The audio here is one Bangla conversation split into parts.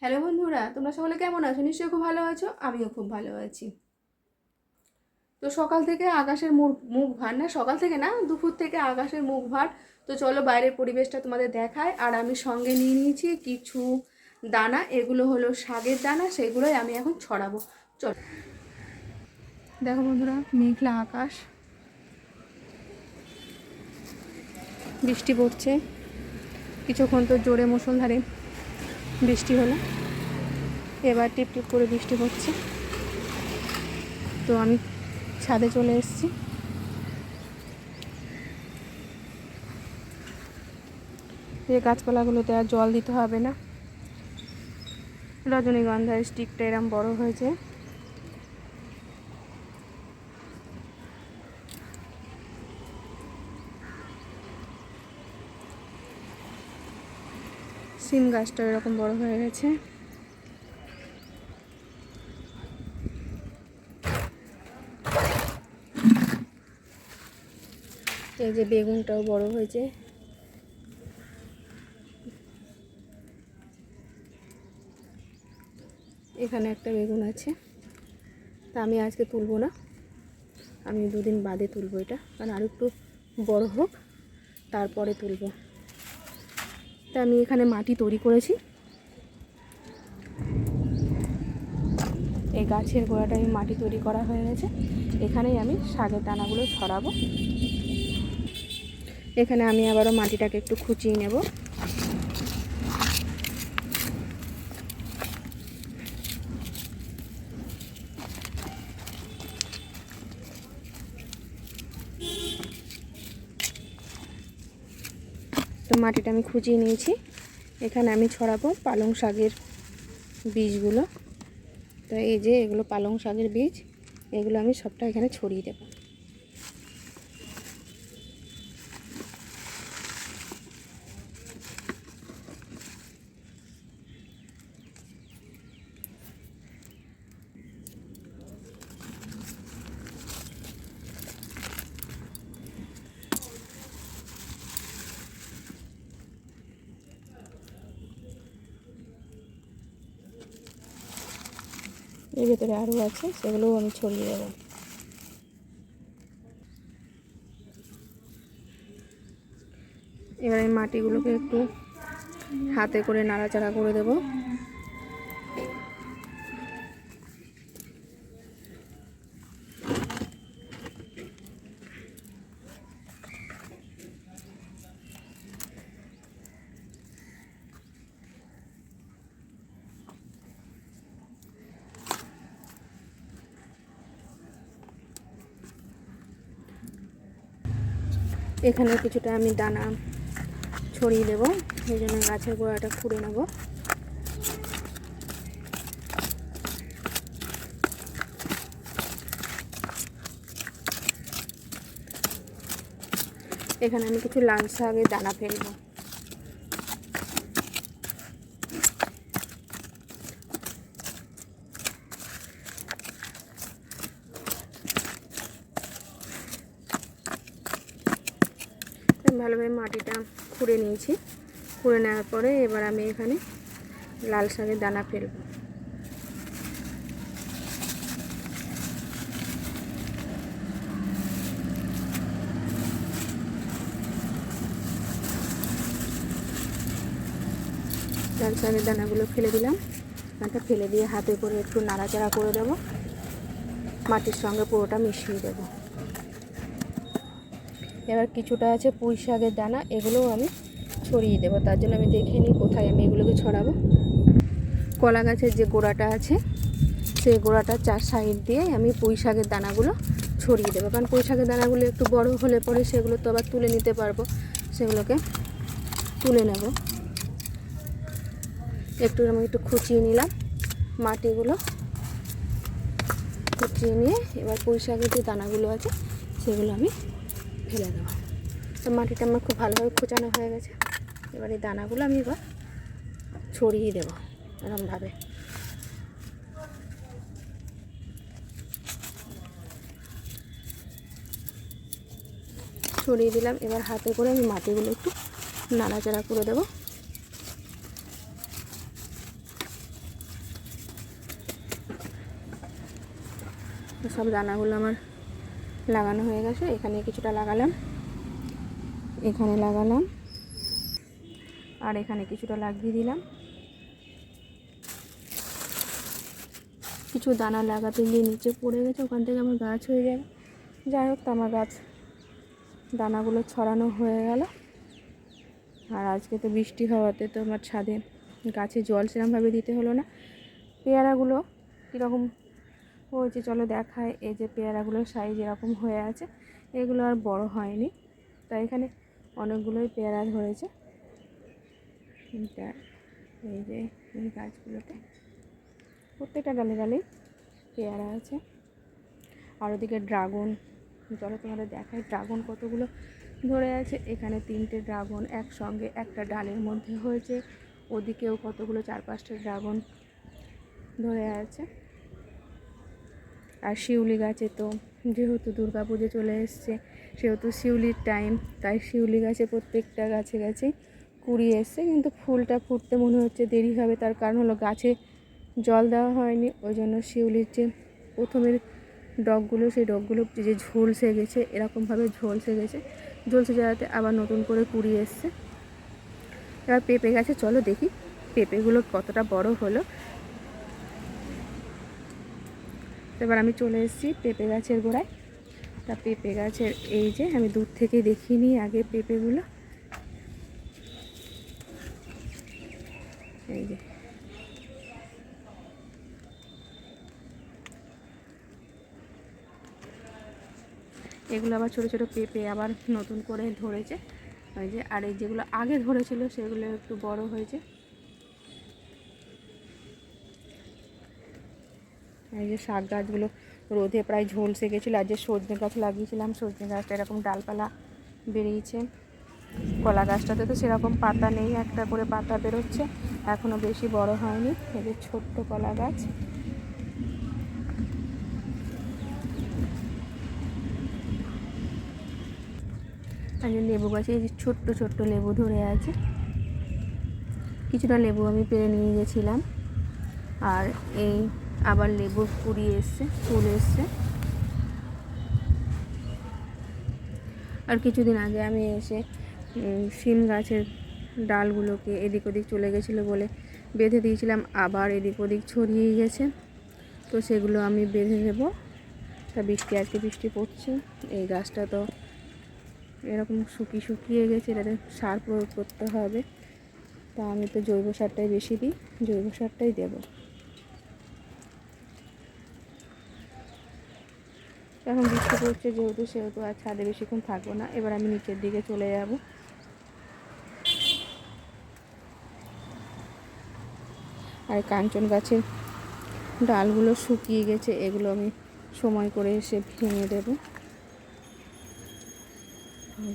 হ্যালো বন্ধুরা, তোমরা সকলে কেমন আছো? নিশ্চয়ই খুব ভালো আছো। আমিও খুব ভালো আছি। তো সকাল থেকে আকাশের মুখ ভার, না সকাল থেকে না, দুপুর থেকে আকাশের মুখ ভার। তো চলো বাইরের পরিবেশটা তোমাদের দেখায়। আর আমি সঙ্গে নিয়ে নিয়েছি কিছু দানা, এগুলো হলো শাকের দানা, সেগুলোই আমি এখন ছড়াবো। চলো দেখো বন্ধুরা, মেঘলা আকাশ, বৃষ্টি পড়ছে। কিছুক্ষণ তো জোরে মুষলধারে বৃষ্টি হলো, এবার টিপ টিপ করে বৃষ্টি পড়ছে। তো আমি ছাদে চলে এসেছি। এই গাছপালাগুলোতে আর জল দিতে হবে না। রজনীগন্ধার স্টিকটা এরম বড় হয়েছে। সিম গাছটা এরকম বড় হয়ে গেছে। এই যে বেগুনটাও বড় হয়েছে। এখানে একটা বেগুন আছে, তা আমি আজকে তুলবো না, আমি দুদিন বাদে তুলবো এটা, কারণ আর একটু বড় হোক তারপরে তুলবো। তা আমি এখানে মাটি তৈরি করেছি। এই গাছের গোড়াটায় মাটি তৈরি করা হয়ে গেছে। এখানেই আমি শাকের দানাগুলো ছড়াবো। এখানে আমি আবারও মাটিটাকে একটু খুঁচিয়ে নেব। তো মাটিটা আমি খুঁচিয়ে নিয়েছি। এখানে আমি ছড়াবো পালং শাকের বীজগুলো। তো এই যে এগুলো পালং শাকের বীজ, এগুলো আমি সবটা এখানে ছড়িয়ে দেব। এর ভেতরে আরও আছে, সেগুলোও আমি ছড়িয়ে দেব। এবার আমি মাটিগুলোকে একটু হাতে করে নাড়াচাড়া করে দেব। এখানে কিছুটা আমি দানা ছড়িয়ে দেব, এই জন্য গাছের গোড়াটা খুঁড়ে নেব। এখানে আমি কিছু লাল শাকের দানা ফেলবো। ভালোভাবে মাটিটা খুঁড়ে নিয়েছি। খুঁড়ে নেওয়ার পরে এবার আমি এখানে লাল শাকের দানা ফেলবো। লাল শাকের দানাগুলো ফেলে দিলাম। এটা ফেলে দিয়ে হাতে করে একটু নাড়াচাড়া করে দেব, মাটির সঙ্গে পুরোটা মিশিয়ে দেব। এবার কিছুটা আছে পুঁই শাকের দানা, এগুলোও আমি ছড়িয়ে দেবো। তার জন্য আমি দেখে নিই কোথায় আমি এগুলোকে ছড়াবো। কলা গাছের যে গোড়াটা আছে, সেই গোড়াটার চার সাইড দিয়ে আমি পুঁই শাকের দানাগুলো ছড়িয়ে দেবো। কারণ পুঁই শাকের দানাগুলো একটু বড় হলে পরে সেগুলো তো আবার তুলে নিতে পারবো, সেগুলোকে তুলে নেব। আমি একটু খুঁচিয়ে নিলাম মাটিগুলো, খুঁচিয়ে নিয়ে এবার পুঁই শাকের যে দানাগুলো আছে সেগুলো আমি ফেলে দেবো। তো মাটিটা আমার খুব ভালোভাবে খোঁচানো হয়ে গেছে। এবার এই দানাগুলো আমি এবার ছড়িয়ে দেবো এরকমভাবে। ছড়িয়ে দিলাম। এবার হাতে করে আমি মাটিগুলো একটু নাড়াচাড়া করে দেবো। তো সব দানাগুলো আমার লাগানো হয়ে গেছে। এখানে কিছুটা লাগালাম, এখানে লাগালাম, আর এখানে কিছুটা লাগিয়ে দিলাম। কিছু দানা লাগাতে গিয়ে নিচে পড়ে গেছে, ওখান থেকে আমার গাছ হয়ে যাবে। যাই হোক, তো আমার গাছ দানাগুলো ছড়ানো হয়ে গেল। আর আজকে তো বৃষ্টি হওয়াতে তো আমার ছাদে গাছে জল সেরকমভাবে দিতে হলো না। পেয়ারাগুলো কীরকম হয়েছে চলো দেখায়। এই যে পেয়ারাগুলোর সাইজ এরকম হয়ে আছে, এগুলো আর বড় হয়নি, তাই এখানে অনেকগুলোই পেয়ারা ধরেছে। এই যে এই গাছগুলোতে প্রত্যেকটা ডালে ডালে পেয়ারা আছে। আর ওদিকে ড্রাগন, চলো তোমাদের দেখায় ড্রাগন কতগুলো ধরে আছে। এখানে 3টে ড্রাগন একসঙ্গে একটা ডালের মধ্যে হয়েছে, ওদিকেও কতগুলো 4-5টা ড্রাগন ধরে আছে। আর শিউলি গাছে তো যেহেতু দুর্গা পুজো চলে এসছে, সেহেতু শিউলির টাইম, তাই শিউলি গাছে প্রত্যেকটা গাছে গাছে কুড়ি এসছে, কিন্তু ফুলটা ফুটতে মনে হচ্ছে দেরি হবে। তার কারণ হলো গাছে জল দেওয়া হয়নি, ওই জন্য শিউলির যে প্রথমের ডগগুলো, সেই ডগগুলো যে ঝলসে গেছে, এরকমভাবে ঝলসে গেছে, ঝলসে যাওয়াতে আবার নতুন করে কুড়ি এসছে। এবার পেঁপে গাছে চলো দেখি পেঁপেগুলো কতটা বড় হলো। এবার আমি চলে এসেছি পেঁপে গাছের গোড়ায়। তা পেঁপে গাছের এই যে আমি দূর থেকে দেখিয়ে নিই আগে পেঁপেগুলো। এই যে এগুলো আবার ছোটো ছোটো পেঁপে আবার নতুন করে ধরেছে। ওই যে আর এই যেগুলো আগে ধরেছিল সেগুলো একটু বড় হয়েছে। এই যে শাক গাছগুলো রোদে প্রায় ঝলসে গেছিলো। আর যে সজনে গাছ লাগিয়েছিলাম, সজনে গাছটা এরকম ডালপালা বেরিয়েছে। কলা গাছটাতে তো সেরকম পাতা নেই, একটা করে পাতা বেরোচ্ছে, এখনও বেশি বড় হয়নি। এই যে ছোট্ট কলা গাছ। আর যে লেবু গাছে এই যে ছোট্ট ছোট্ট লেবু ধরে আছে। কিছুটা লেবু আমি পেরে নিয়ে গেছিলাম, আর এই আবার লেবু কুড়ি এসছে, ফুল এসছে। আর কিছুদিন আগে আমি এসে শিম গাছের ডালগুলোকে এদিক ওদিক চলে গেছিলো বলে বেঁধে দিয়েছিলাম, আবার এদিক ওদিক ছড়িয়ে গেছে, তো সেগুলো আমি বেঁধে দেবো। তা আজকে বৃষ্টি পড়ছে, এই গাছটা তো এরকম শুকিয়ে গেছে, এটাতে সার প্রয়োগ করতে হবে। তা আমি তো জৈব সারটাই বেশি দিই, জৈব সারটাই দেবো। এখন বৃষ্টি পড়ছে সেহেতু আর ছাদে বেশিক্ষণ থাকবো না। এবার আমি নিচের দিকে চলে যাব। আর কাঞ্চন গাছের ডালগুলো শুকিয়ে গেছে, এগুলো আমি সময় করে এসে ভেঙে দেবো।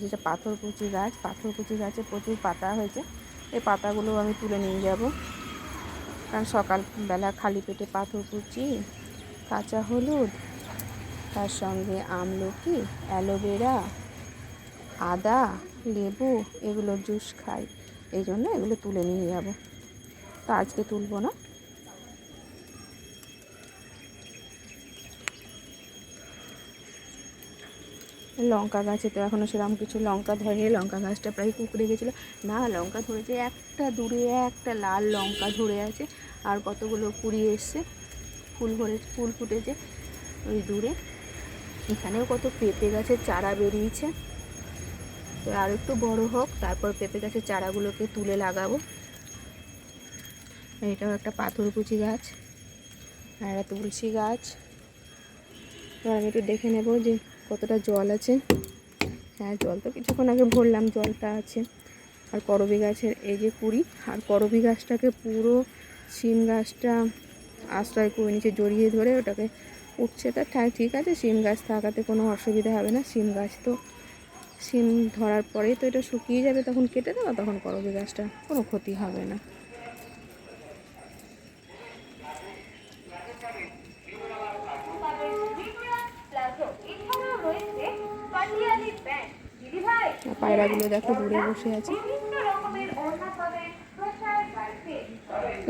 যেটা পাথরকুচি গাছ, পাথরকুচি গাছে প্রচুর পাতা হয়েছে, এই পাতাগুলো আমি তুলে নিয়ে যাব। কারণ সকালবেলা খালি পেটে পাথরকুচি, কাঁচা হলুদ, তার সঙ্গে আমলকি, অ্যালোভেরা, আদা, লেবু, এগুলোর জুস খাই, এই জন্য এগুলো তুলে নিয়ে যাব। তা আজকে তুলব না। লঙ্কা গাছে তো এখনও সেরকম কিছু লঙ্কা ধরে, লঙ্কা গাছটা প্রায় কুকড়ে গেছিলো। না, লঙ্কা ধরেছে, একটা দূরে একটা লাল লঙ্কা ধরে আছে, আর কতগুলো কুড়ি এসছে, ফুল ফুটেছে ওই দূরে। এখানেও কত পেঁপে গাছের চারা বেরিয়েছে, তো আর একটু বড় হোক, তারপর পেঁপে গাছের চারাগুলোকে তুলে লাগাবো। এটাও একটা পাথরকুচি গাছ, আর একটা তুলসী গাছ। এবার আমি একটু দেখে নেব যে কতটা জল আছে। হ্যাঁ, জল তো কিছুক্ষণ আগে ভরলাম, জলটা আছে। আর করবী গাছের এই যে কুড়ি, আর করবী গাছটাকে পুরো শিম গাছটা আশ্রয় করে নিচে জড়িয়ে ধরে ওটাকে উঠছে। তা ঠিক আছে, শিম গাছ থাকাতে কোনো অসুবিধা হবে না। শিম গাছ তো শিম ধরার পরেই তো এটা শুকিয়ে যাবে, তখন কেটে দেবো, তখন করবী গাছটা কোনো ক্ষতি হবে না। পায়রাগুলো দেখো দূরে বসে আছে।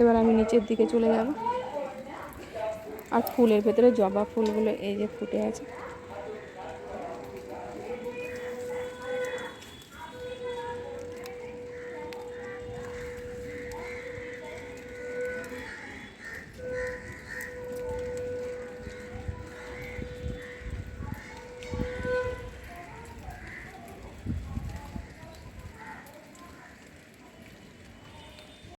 এবার আমি নিচের দিকে চলে যাব। আর ফুলের ভেতরে জবা ফুলগুলো এই যে ফুটে আছে।